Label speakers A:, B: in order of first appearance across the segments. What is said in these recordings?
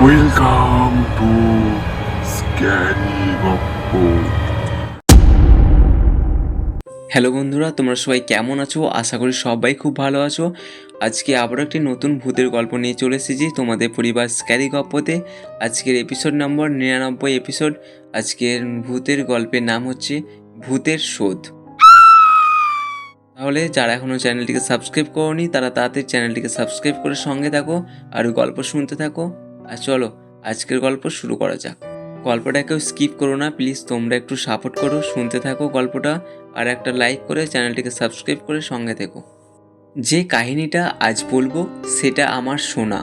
A: Welcome to scary গপ্প।
B: Hello বন্ধুরা, তোমরা সবাই কেমন আছো? আশা করি সবাই খুব ভালো আছো। আজকে আবারও একটি নতুন ভূতের গল্প নিয়ে চলে এসেছি তোমাদের পরিবার স্ক্যারি গপ্পতে। আজকের এপিসোড নম্বর 99 এপিসোড। আজকের ভূতের গল্পের নাম হচ্ছে ভূতের শোধ। তাহলে যারা এখনও চ্যানেলটিকে সাবস্ক্রাইব করোনি তারা তাড়াতাড়ি চ্যানেলটিকে সাবস্ক্রাইব করে সঙ্গে থাকো আর গল্প শুনতে থাকো। আর চলো আজকের গল্প শুরু করা যাক। গল্পটা কেউ স্কিপ করো না প্লিজ, তোমরা একটু সাপোর্ট করো, শুনতে থাকো গল্পটা, আর একটা লাইক করে চ্যানেলটিকে সাবস্ক্রাইব করে সঙ্গে থেকো। যে কাহিনীটা আজ বলবো সেটা আমার শোনা।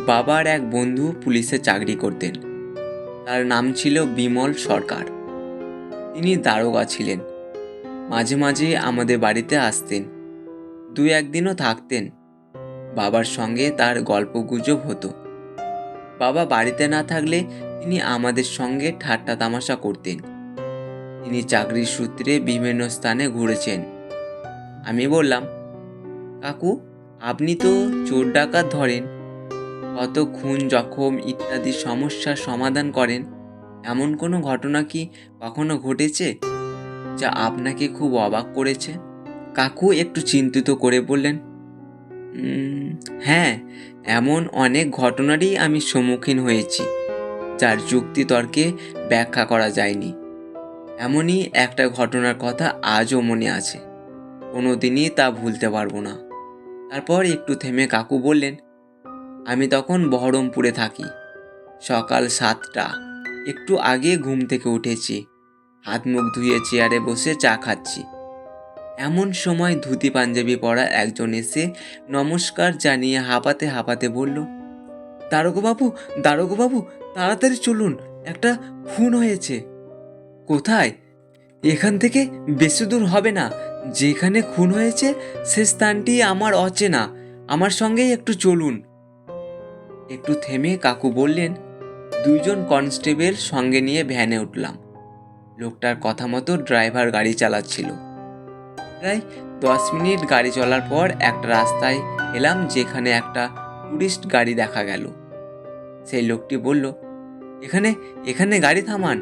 B: বাবার এক বন্ধু পুলিশে চাকরি করতেন। তার নাম ছিল বিমল সরকার। তিনি দারোগা ছিলেন। মাঝে মাঝে আমাদের বাড়িতে আসতেন, দু একদিনও থাকতেন। বাবার সঙ্গে তার গল্পগুজব হতো। বাবা বাড়িতে না থাকলে তিনি আমাদের সঙ্গে ঠাট্টা তামাশা করতেন। তিনি চাকরির সূত্রে বিভিন্ন স্থানে ঘুরেছেন। আমি বললাম, কাকু, আপনি তো চোর ডাকাত ধরেন, কত খুন জখম ইত্যাদি সমস্যার সমাধান করেন, এমন কোনো ঘটনা কি কখনো ঘটেছে যা আপনাকে খুব অবাক করেছে? কাকু একটু চিন্তিত করে বললেন, হ্যাঁ, এমন অনেক ঘটনারই আমি সম্মুখীন হয়েছি যার যুক্তিতর্কে ব্যাখ্যা করা যায়নি। এমনই একটা ঘটনার কথা আজও মনে আছে, কোনোদিনই তা ভুলতে পারবো না। তারপর একটু থেমে কাকু বললেন, আমি তখন বহরমপুরে থাকি। সকাল 7টা, একটু আগে ঘুম থেকে উঠেছি, হাত মুখ ধুয়ে চেয়ারে বসে চা খাচ্ছি। এমন সময় ধুতি পাঞ্জাবি পরা একজন এসে নমস্কার জানিয়ে হাঁপাতে হাঁপাতে বলল, দারোগবাবু, দারোগবাবু, তাড়াতাড়ি চলুন, একটা খুন হয়েছে। কোথায়? এখান থেকে বেশি দূর হবে না, যেখানে খুন হয়েছে সে স্থানটি আমার অচেনা, আমার সঙ্গেই একটু চলুন। একটু থেমে কাকু বললেন, 2জন কনস্টেবল সঙ্গে নিয়ে ভ্যানে উঠলাম। লোকটার কথা মতো ড্রাইভার গাড়ি চালাচ্ছিল। প্রায় 10 মিনিট গাড়ি চলার পর একটা রাস্তায় এলাম যেখানে একটা টুরিস্ট গাড়ি দেখা গেল। সেই লোকটি বলল, এখানে এখানে গাড়ি থামান।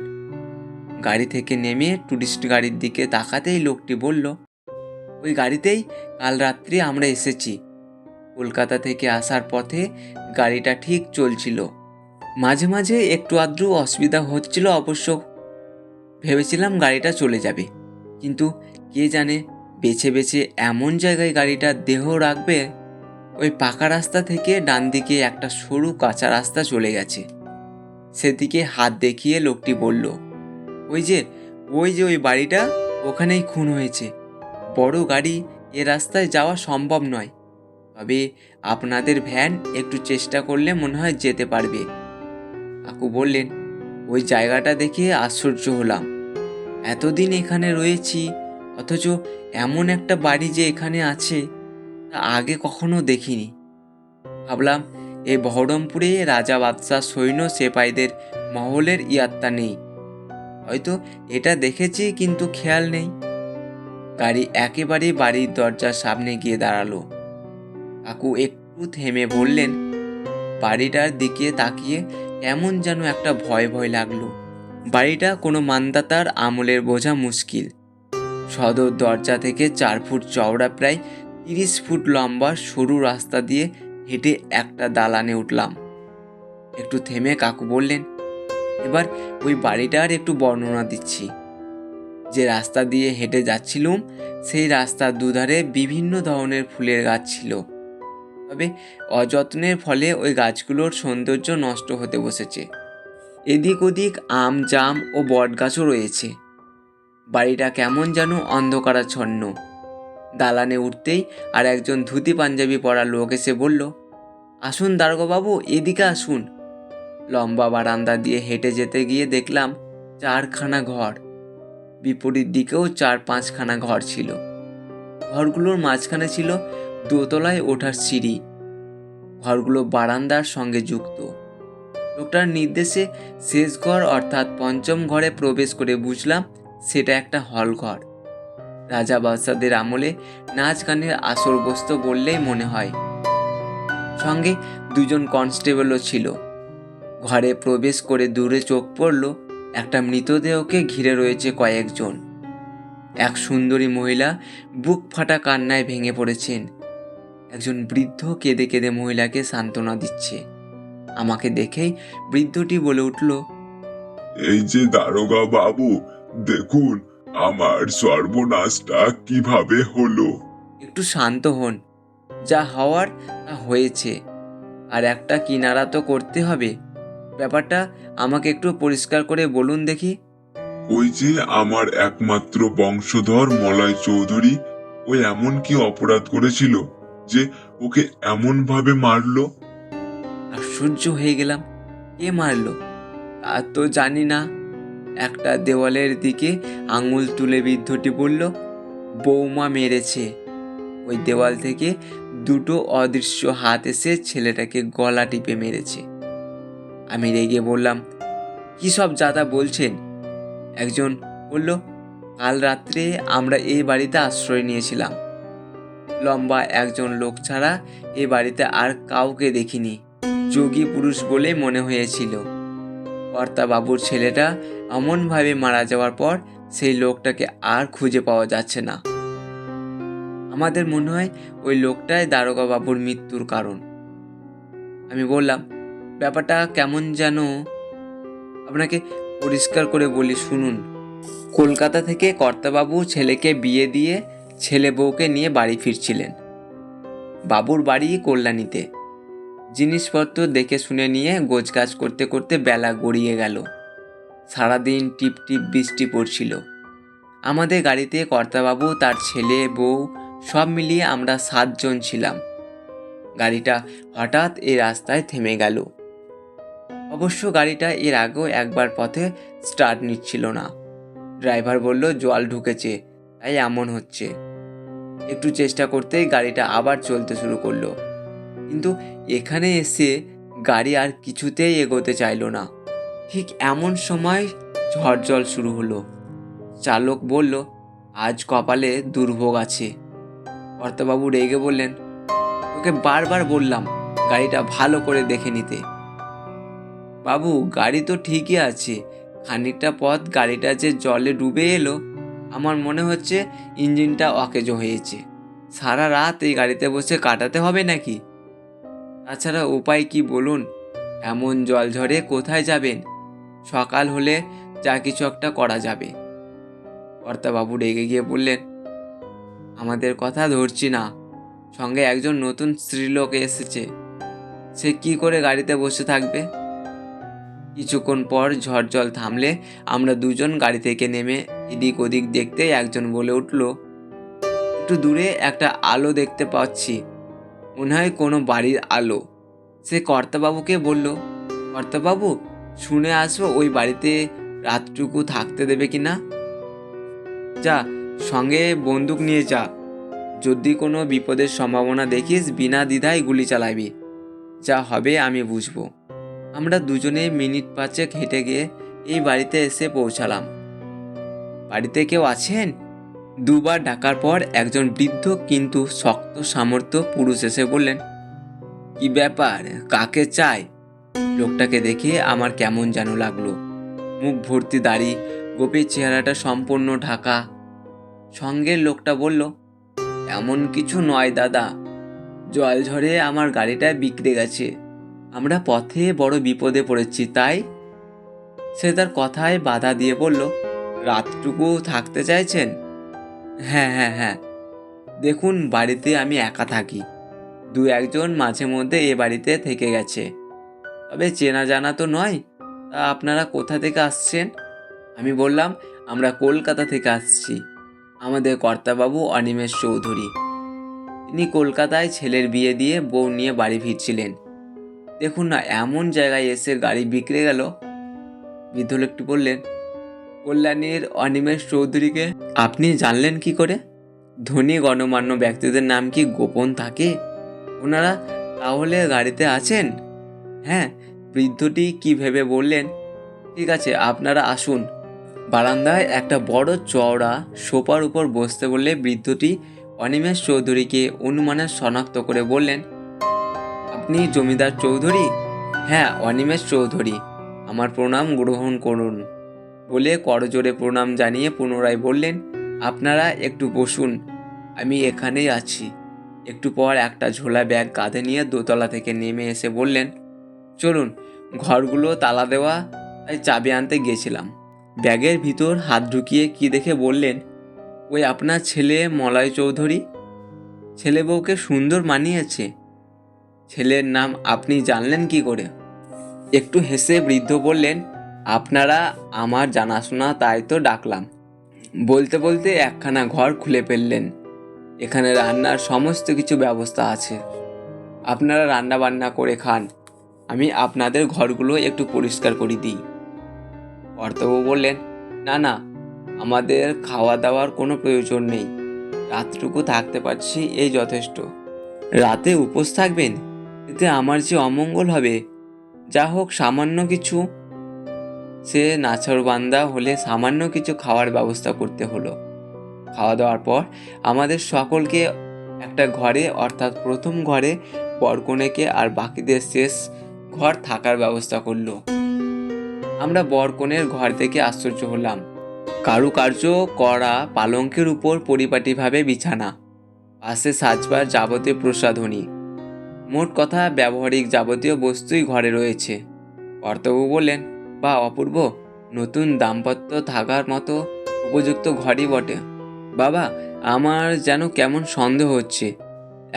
B: গাড়ি থেকে নেমে টুরিস্ট গাড়ির দিকে তাকাতেই লোকটি বলল, ওই গাড়িতেই কাল রাত্রি আমরা এসেছি। কলকাতা থেকে আসার পথে গাড়িটা ঠিক চলছিল, মাঝে মাঝে একটু আধটু অসুবিধা হচ্ছিল অবশ্য। ভেবেছিলাম গাড়িটা চলে যাবে, কিন্তু কে জানে বেছে বেছে এমন জায়গায় গাড়িটা দেহ রাখবে। ওই পাকা রাস্তা থেকে ডান দিকে একটা সরু কাঁচা রাস্তা চলে গেছে। সেদিকে হাত দেখিয়ে লোকটি বলল, ওই যে ওই যে ওই বাড়িটা, ওখানেই খুন হয়েছে। বড় গাড়ি এ রাস্তায় যাওয়া সম্ভব নয়, তবে আপনাদের ভ্যান একটু চেষ্টা করলে মনে হয় যেতে পারবে। কাকু বললেন, ওই জায়গাটা দেখে আশ্চর্য হলাম। এতদিন এখানে রয়েছি, অথচ এমন একটা বাড়ি যে এখানে আছে তা আগে কখনো দেখিনি। ভাবলাম এই বহরমপুরে রাজা বাদশাহ সৈন্য সেপাইদের মহলের ইয়াত্তা নেই, হয়তো এটা দেখেছি কিন্তু খেয়াল নেই। গাড়ি একেবারে বাড়ির দরজার সামনে গিয়ে দাঁড়ালো। কাকু একটু থেমে বললেন, বাড়িটার দিকে তাকিয়ে কেমন যেন একটা ভয় ভয় লাগলো। বাড়িটা কোনো মান্দাতার আমলের বোঝা মুশকিল। সদর দরজা থেকে 4 ফুট চওড়া, প্রায় 30 ফুট লম্বা সরু রাস্তা দিয়ে হেঁটে একটা দালানে উঠলাম। একটু থেমে কাকু বললেন, এবার ওই বাড়িটার একটু বর্ণনা দিচ্ছি। যে রাস্তা দিয়ে হেঁটে যাচ্ছিলুম সেই রাস্তার দুধারে বিভিন্ন ধরনের ফুলের গাছ ছিল, তবে অযত্নের ফলে ওই গাছগুলোর সৌন্দর্য নষ্ট হতে বসেছে। এদিক ওদিক আম জাম ও বট গাছও রয়েছে। বাড়িটা কেমন যেন অন্ধকারাচ্ছন্ন। দালানে উঠতেই আর একজন ধুতি পাঞ্জাবি পরা লোক এসে বলল, আসুন দারোগাবাবু, এদিকে আসুন। লম্বা বারান্দা দিয়ে হেঁটে যেতে গিয়ে দেখলাম 4খানা ঘর। বিপরীত দিকেও 4-5খানা ঘর ছিল। ঘরগুলোর মাঝখানে ছিল দোতলায় ওঠার সিঁড়ি। ঘরগুলো বারান্দার সঙ্গে যুক্ত। লোকটার নির্দেশে শেষ ঘর অর্থাৎ 5ম ঘরে প্রবেশ করে বুঝলাম সেটা একটা হল ঘর। রাজা বাদশাদের আমলে নাচ গানের আসর বসত বললেই মনে হয়। সঙ্গে 2জন কনস্টেবলও ছিল। ঘরে প্রবেশ করে দূরে চোখ পড়ল একটা মৃতদেহকে ঘিরে রয়েছে কয়েকজন। এক সুন্দরী মহিলা বুক ফাটা কান্নায় ভেঙে পড়েছেন। একজন বৃদ্ধ কেঁদে কেঁদে মহিলাকে সান্ত্বনা দিচ্ছে। আমাকে দেখেই বৃদ্ধটি বলে উঠল,
A: এই যে দারোগা বাবু, দেখুন আমার সর্বনাশটা কিভাবে হলো।
B: একটু শান্ত হন, যা হওয়ার তা হয়েছে, আর একটা কিনারা তো করতে হবে। ব্যাপারটা আমাকে একটু পরিষ্কার করে বলুন দেখি।
A: ওই যে আমার একমাত্র বংশধর মলয় চৌধুরী, ও এমন কি অপরাধ করেছিল যে ওকে এমন ভাবে মারলো?
B: আশ্চর্য হয়ে গেলাম, কে মারলো তা তো জানি না। একটা দেওয়ালের দিকে আঙুল তুলে বৃদ্ধটি বলল, বৌমা মেরেছে। ওই দেওয়াল থেকে দুটো অদৃশ্য হাত এসে ছেলেটাকে গলা টিপে মেরেছে। আমি রেগে বললাম, কি সব যাতা বলছেন? একজন বলল, কাল রাত্রে আমরা এই বাড়িতে আশ্রয় নিয়েছিলাম। লম্বা একজন লোক ছাড়া এ বাড়িতে আর কাউকে দেখিনি। যোগী পুরুষ বলে মনে হয়েছিল। কর্তাবাবুর ছেলেটা এমনভাবে মারা যাওয়ার পর সেই লোকটাকে আর খুঁজে পাওয়া যাচ্ছে না। আমাদের মনে হয় ওই লোকটাই দারোগা বাবুর মৃত্যুর কারণ। আমি বললাম, ব্যাপারটা কেমন যেন, আপনাকে পরিষ্কার করে বলি শুনুন। কলকাতা থেকে কর্তাবাবু ছেলেকে বিয়ে দিয়ে ছেলে বউকে নিয়ে বাড়ি ফিরছিলেন। বাবুর বাড়ি কল্যাণীতে। জিনিসপত্র দেখে শুনে নিয়ে গোছগাছ করতে করতে বেলা গড়িয়ে গেল। সারাদিন টিপ টিপ বৃষ্টি পড়ছিল। আমাদের গাড়িতে কর্তাবাবু, তার ছেলে, বউ সব মিলিয়ে আমরা 7 জন ছিলাম। গাড়িটা হঠাৎ এই রাস্তায় থেমে গেল। অবশ্য গাড়িটা এর আগেও একবার পথে স্টার্ট নিচ্ছিল না। ড্রাইভার বলল জল ঢুকেছে, তাই এমন হচ্ছে। একটু চেষ্টা করতেই গাড়িটা আবার চলতে শুরু করলো। কিন্তু এখানে এসে গাড়ি আর কিছুতেই এগোতে চাইলো না। ঠিক এমন সময় ঝড় জল শুরু হলো। চালক বলল, আজ কপালে দুর্ভোগ আছে। কর্তাবাবু রেগে বললেন, তোকে বারবার বললাম গাড়িটা ভালো করে দেখে নিতে। বাবু, গাড়ি তো ঠিকই আছে, খানিকটা পথ গাড়িটা যে জলে ডুবে এলো, আমার মনে হচ্ছে ইঞ্জিনটা অকেজো হয়েছে। সারা রাত এই গাড়িতে বসে কাটাতে হবে নাকি? তাছাড়া উপায় কি বলুন? এমন জল ঝড়ে কোথায় যাবেন? সকাল হলে যা কিছু একটা করা যাবে। কর্তাবাবু রেগে গিয়ে বললেন, আমাদের কথা ধরছি না, সঙ্গে একজন নতুন স্ত্রীলোক এসেছে, সে কি করে গাড়িতে বসে থাকবে? কিছুক্ষণ পর ঝড় জল থামলে আমরা দুজন গাড়ি থেকে নেমে এদিক ওদিক দেখতে একজন বলে উঠল, একটু দূরে একটা আলো দেখতে পাচ্ছি, মনে হয় কোনো বাড়ির আলো। সে কর্তাবাবুকে বলল, কর্তাবাবু, শুনে আসবো ওই বাড়িতে রাতটুকু থাকতে দেবে কি না? যা, সঙ্গে বন্দুক নিয়ে যা, যদি কোনো বিপদের সম্ভাবনা দেখিস বিনা দ্বিধায় গুলি চালাবি, যা হবে আমি বুঝবো। আমরা দুজনে মিনিট 5 হেঁটে গিয়ে এই বাড়িতে এসে পৌঁছালাম। বাড়িতে কেউ আছেন? দুবার ডাকার পর একজন বৃদ্ধ কিন্তু শক্ত সামর্থ্য পুরুষ এসে বললেন, কি ব্যাপার, কাকে চাই? লোকটাকে দেখে আমার কেমন যেন লাগলো। মুখ ভর্তি দাড়ি, গোপের চেহারাটা সম্পূর্ণ ঢাকা। সঙ্গের লোকটা বলল, এমন কিছু নয় দাদা, জল ঝড়ে আমার গাড়িটা বিগড়ে গেছে, আমরা পথে বড় বিপদে পড়েছি তাই। সে তার কথায় বাধা দিয়ে বলল, রাতটুকু থাকতে চাইছেন? হ্যাঁ হ্যাঁ হ্যাঁ, দেখুন বাড়িতে আমি একা থাকি, 2-1 জন মাঝে মধ্যে এ বাড়িতে থেকে গেছে, তবে চেনা জানা তো নয়। তা আপনারা কোথা থেকে আসছেন? আমি বললাম, আমরা কলকাতা থেকে আসছি, আমাদের কর্তাবাবু অনিমেষ চৌধুরী। তিনি কলকাতায় ছেলের বিয়ে দিয়ে বউ নিয়ে বাড়ি ফিরছিলেন। দেখুন না, এমন জায়গায় এসে গাড়ি বিগড়ে গেল। বৃদ্ধ লোকটি বললেন, কল্যাণীর অনিমেষ চৌধুরীকে আপনি জানলেন কি করে? ধনী গণ্যমান্য ব্যক্তিদের নাম কি গোপন থাকে? ওনারা তাহলে গাড়িতে আছেন? হ্যাঁ। বৃদ্ধটি কি ভেবে বললেন, ঠিক আছে আপনারা আসুন। বারান্দায় একটা বড় চওড়া সোফার উপর বসতে বললে বৃদ্ধটি অনিমেষ চৌধুরীকে অনুমানে শনাক্ত করে বললেন, আপনি জমিদার চৌধুরী? হ্যাঁ, অনিমেষ চৌধুরী, আমার প্রণাম গ্রহণ করুন বলে করজোড়ে প্রণাম জানিয়ে পুনরায় বললেন, আপনারা একটু বসুন, আমি এখানেই আছি। একটু পর একটা ঝোলা ব্যাগ কাঁধে নিয়ে দোতলা থেকে নেমে এসে বললেন, চলুন, ঘরগুলো তালা দেওয়া, তাই চাবি আনতে গিয়েছিলাম। ব্যাগের ভিতর হাত ঢুকিয়ে কি দেখে বললেন, ওই আপনার ছেলে মলয় চৌধুরী। ছেলে বউকে সুন্দর মানিয়েছে। ছেলের নাম আপনি জানলেন কি করে? একটু হেসে বৃদ্ধ বললেন, আপনারা আমার জানাশোনা তাই তো ডাকলাম। বলতে বলতে একখানা ঘর খুলে ফেললেন। এখানে রান্নার সমস্ত কিছু ব্যবস্থা আছে, আপনারা রান্না বান্না করে খান, আমি আপনাদের ঘরগুলো একটু পরিষ্কার করে দিই। কর্তাবু বললেন, না না, আমাদের খাওয়া দাওয়ার কোনো প্রয়োজন নেই, রাতটুকু থাকতে পারছি এই যথেষ্ট। রাতে উপোস থাকবেন? এতে আমার যে অমঙ্গল হবে। যা হোক, সামান্য কিছু, সে নাছোড়বান্দা হলে সামান্য কিছু খাওয়ার ব্যবস্থা করতে হলো। খাওয়া দাওয়ার পর আমাদের সকলকে একটা ঘরে, অর্থাৎ প্রথম ঘরে বরকনেকে আর বাকিদের শেষ ঘর থাকার ব্যবস্থা করলো। আমরা বরকনের ঘর থেকে আশ্চর্য হলাম। কারুকার্য করা পালঙ্কের উপর পরিপাটিভাবে বিছানা, পাশে সাজবার যাবতীয় প্রসাধনী, মোট কথা ব্যবহারিক যাবতীয় বস্তুই ঘরে রয়েছে। কর্তাবু বললেন, বা অপূর্ব, নতুন দাম্পত্য থাকার মতো উপযুক্ত ঘরই বটে। বাবা, আমার যেন কেমন সন্দেহ হচ্ছে,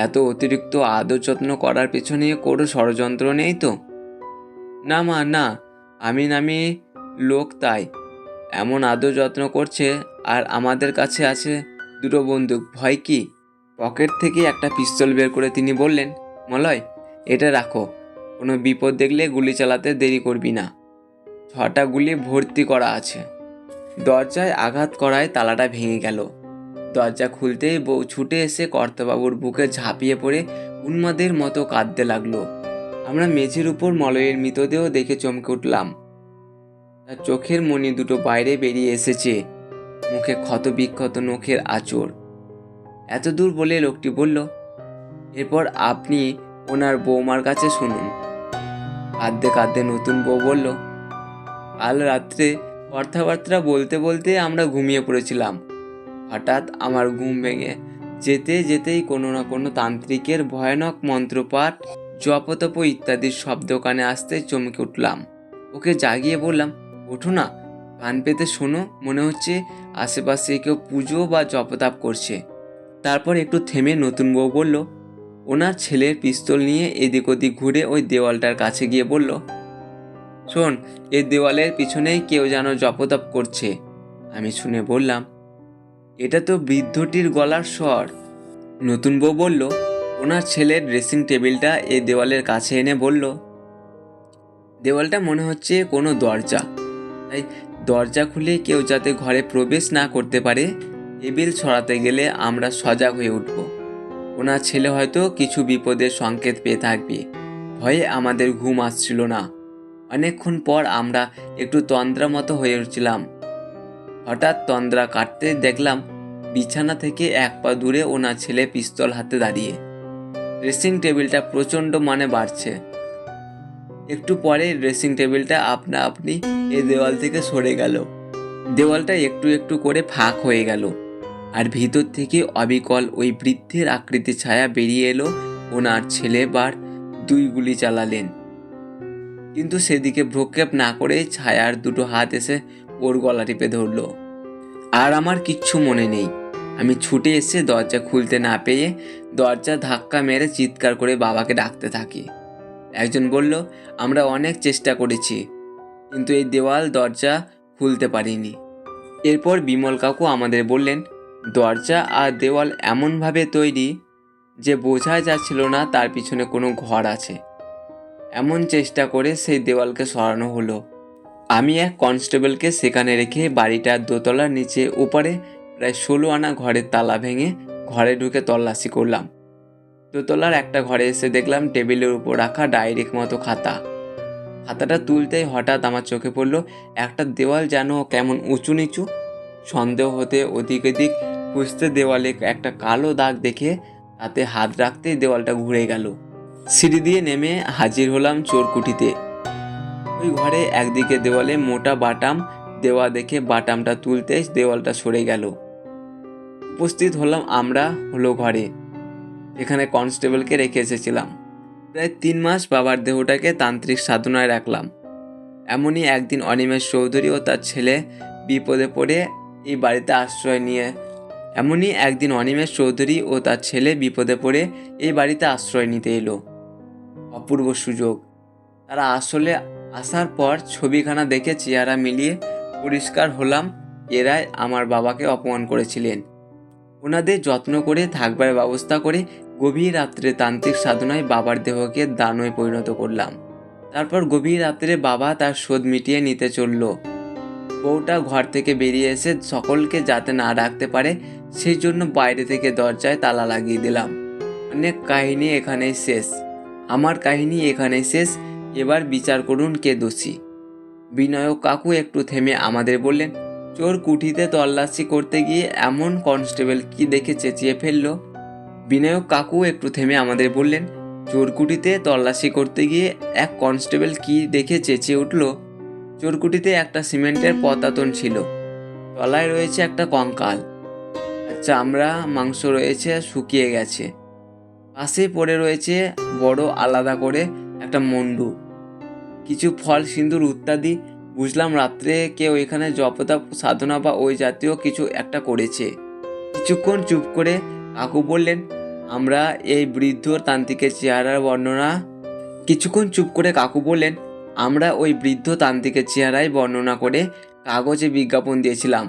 B: এত অতিরিক্ত আদর যত্ন করার পেছনে কোনো ষড়যন্ত্র নেই তো? না মা, না, আমি নামি লোক তাই এমন আদর যত্ন করছে, আর আমাদের কাছে আছে দুটো বন্দুক, ভয় কি? পকেট থেকে একটা পিস্তল বের করে তিনি বললেন, মলয়, এটা রাখো, কোনো বিপদ দেখলে গুলি চালাতে দেরি করবি না, 6টা গুলি ভর্তি করা আছে। দরজায় আঘাত করায় তালাটা ভেঙে গেল। দরজা খুলতেই বউ ছুটে এসে কর্তাবাবুর বুকে ঝাঁপিয়ে পড়ে উন্মাদের মতো কাঁদতে লাগলো। আমরা মেঝের উপর মলয়ের মৃতদেহ দেখে চমকে উঠলাম। তার চোখের মণি দুটো বাইরে বেরিয়ে এসেছে, মুখে ক্ষত বিক্ষত নখের আঁচড়। এত দূর বলে লোকটি বলল, এরপর আপনি ওনার বৌমার কাছে শুনুন। কাঁদতে কাঁদতে নতুন বউ বলল, কাল রাত্রে কথাবার্তা বলতে বলতে আমরা ঘুমিয়ে পড়েছিলাম। হঠাৎ আমার ঘুম ভেঙে যেতে যেতেই কোনো না কোনো তান্ত্রিকের ভয়ানক মন্ত্রপাঠ, জপতপ ইত্যাদির শব্দ কানে আসতে চমকে উঠলাম। ওকে জাগিয়ে বললাম, ওঠো না, কান পেতে শোনো, মনে হচ্ছে আশেপাশে কেউ পুজো বা জপতাপ করছে। তারপর একটু থেমে নতুন বউ বলল, ওনার ছেলের পিস্তল নিয়ে এদিক ওদিক ঘুরে ওই দেওয়ালটার কাছে গিয়ে বলল, শোন, এই দেওয়ালের পিছনেই কেউ যেন জপতপ করছে। আমি শুনে বললাম, এটা তো বৃদ্ধটির গলার স্বর। নতুন বউ বলল, ওনার ছেলের ড্রেসিং টেবিলটা এই দেওয়ালের কাছে এনে বলল, দেওয়ালটা মনে হচ্ছে কোনো দরজা, তাই দরজা খুলে কেউ যাতে ঘরে প্রবেশ না করতে পারে, টেবিল ছড়াতে গেলে আমরা সজাগ হয়ে উঠব। ওনার ছেলে হয়তো কিছু বিপদের সংকেত পেয়ে থাকবে। ভয়ে আমাদের ঘুম আসছিল না। অনেকক্ষণ পর আমরা একটু তন্দ্রা মতো হয়ে উঠছিলাম। হঠাৎ তন্দ্রা কাটতে দেখলাম বিছানা থেকে 1 পা দূরে ওনার ছেলে পিস্তল হাতে দাঁড়িয়ে। ড্রেসিং টেবিলটা প্রচণ্ড মানে বাড়ছে। একটু পরে ড্রেসিং টেবিলটা আপনা আপনি এই দেওয়াল থেকে সরে গেল। দেওয়ালটা একটু একটু করে ফাঁক হয়ে গেল, আর ভিতর থেকে অবিকল ওই বৃদ্ধের আকৃতি ছায়া বেরিয়ে এলো। ওনার ছেলে বার 2 গুলি চালালেন, কিন্তু সেদিকে ভ্রুক্ষেপ না করে ছায়ার দুটো হাত এসে ওর গলা টিপে ধরল। আর আমার কিচ্ছু মনে নেই। আমি ছুটে এসে দরজা খুলতে না পেয়ে দরজা ধাক্কা মেরে চিৎকার করে বাবাকে ডাকতে থাকি। একজন বলল, আমরা অনেক চেষ্টা করেছি, কিন্তু এই দেওয়াল দরজা খুলতে পারিনি। এরপর বিমল কাকু আমাদের বললেন, দরজা আর দেওয়াল এমনভাবে তৈরি যে বোঝা যাচ্ছিল না তার পিছনে কোনো ঘর আছে। এমন চেষ্টা করে সেই দেওয়ালকে সরানো হলো। আমি এক কনস্টেবলকে সেখানে রেখে বাড়িটার দোতলার নিচে উপরে প্রায় 16 আনা ঘরের তালা ভেঙে ঘরে ঢুকে তল্লাশি করলাম। দোতলার একটা ঘরে এসে দেখলাম টেবিলের উপর রাখা ডায়েরির মতো খাতা। খাতাটা তুলতেই হঠাৎ আমার চোখে পড়ল একটা দেওয়াল যেন কেমন উঁচু নিচু। সন্দেহ হতে ওদিক এদিক খুঁজতে দেওয়ালে একটা কালো দাগ দেখে তাতে হাত রাখতেই দেওয়ালটা ঘুরে গেল। সিঁড়ি দিয়ে নেমে হাজির হলাম চোরকুঠিতে। ওই ঘরে একদিকে দেওয়ালে মোটা বাটাম দেওয়া দেখে বাটামটা তুলতে দেওয়ালটা সরে গেল। উপস্থিত হলাম আমরা হলো ঘরে, এখানে কনস্টেবলকে রেখে এসেছিলাম। প্রায় 3 মাস বাবার দেহটাকে তান্ত্রিক সাধনায় রাখলাম। এমনই একদিন অনিমেষ চৌধুরী ও তার ছেলে বিপদে পড়ে এই বাড়িতে আশ্রয় নিয়ে এই বাড়িতে আশ্রয় নিতে এলো। অপূর্ব সুযোগ। তারা আসলে আসার পর ছবিখানা দেখে চেহারা মিলিয়ে পরিষ্কার হলাম এরাই আমার বাবাকে অপমান করেছিলেন। ওনাদের যত্ন করে থাকবার ব্যবস্থা করে গভীর রাত্রে তান্ত্রিক সাধনায় বাবার দেহকে দানবে পরিণত করলাম। তারপর গভীর রাত্রে বাবা তার শোধ মিটিয়ে নিতে চলল। বউটা ঘর থেকে বেরিয়ে এসে সকলকে যাতে না ডাকতে পারে সেই জন্য বাইরে থেকে দরজায় তালা লাগিয়ে দিলাম। অনেক কাহিনী এখানেই শেষ। আমার কাহিনী এখানেই শেষ। এবার বিচার করুন কে দোষী। বিনায়ক কাকু একটু থেমে আমাদের বললেন, চোর কুঠিতে তল্লাশি করতে গিয়ে এমন কনস্টেবল কি দেখে চেঁচিয়ে ফেললো। বিনায়ক কাকু একটু থেমে আমাদের বললেন, চোরকুটিতে তল্লাশি করতে গিয়ে এক কনস্টেবল কি দেখে চেঁচিয়ে উঠল। চোরকুটিতে একটা সিমেন্টের পতাতন ছিল, তলায় রয়েছে একটা কঙ্কাল, চামড়া মাংস রয়েছে শুকিয়ে গেছে, পাশে পড়ে রয়েছে বড় আলাদা করে একটা মন্ডু, কিছু ফল সিন্দুর ইত্যাদি। বুঝলাম রাত্রে কেউ এখানে জপতপ সাধনা বা ওই জাতীয় কিছু একটা করেছে। কিছুক্ষণ চুপ করে কাকু বললেন, আমরা এই বৃদ্ধ তান্ত্রিকের চেহারায় বর্ণনা করে কাগজে বিজ্ঞাপন দিয়েছিলাম,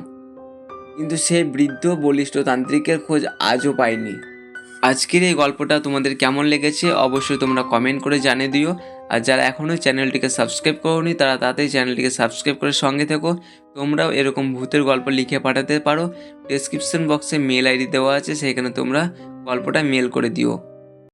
B: কিন্তু সেই বৃদ্ধ বলিষ্ঠ তান্ত্রিকের খোঁজ আজও পাইনি। আজকের এই গল্পটা তোমাদের কেমন লেগেছে অবশ্যই তোমরা কমেন্ট করে জানিয়ে দিও। আর যারা এখনও চ্যানেলটিকে সাবস্ক্রাইব করোনি তারা তাড়াতাড়ি চ্যানেলটিকে সাবস্ক্রাইব করে সঙ্গে থেকো। তোমরাও এরকম ভূতের গল্প লিখে পাঠাতে পারো। ডেসক্রিপশন বক্সে মেল আইডি দেওয়া আছে, সেখানে তোমরা গল্পটা মেল করে দিও।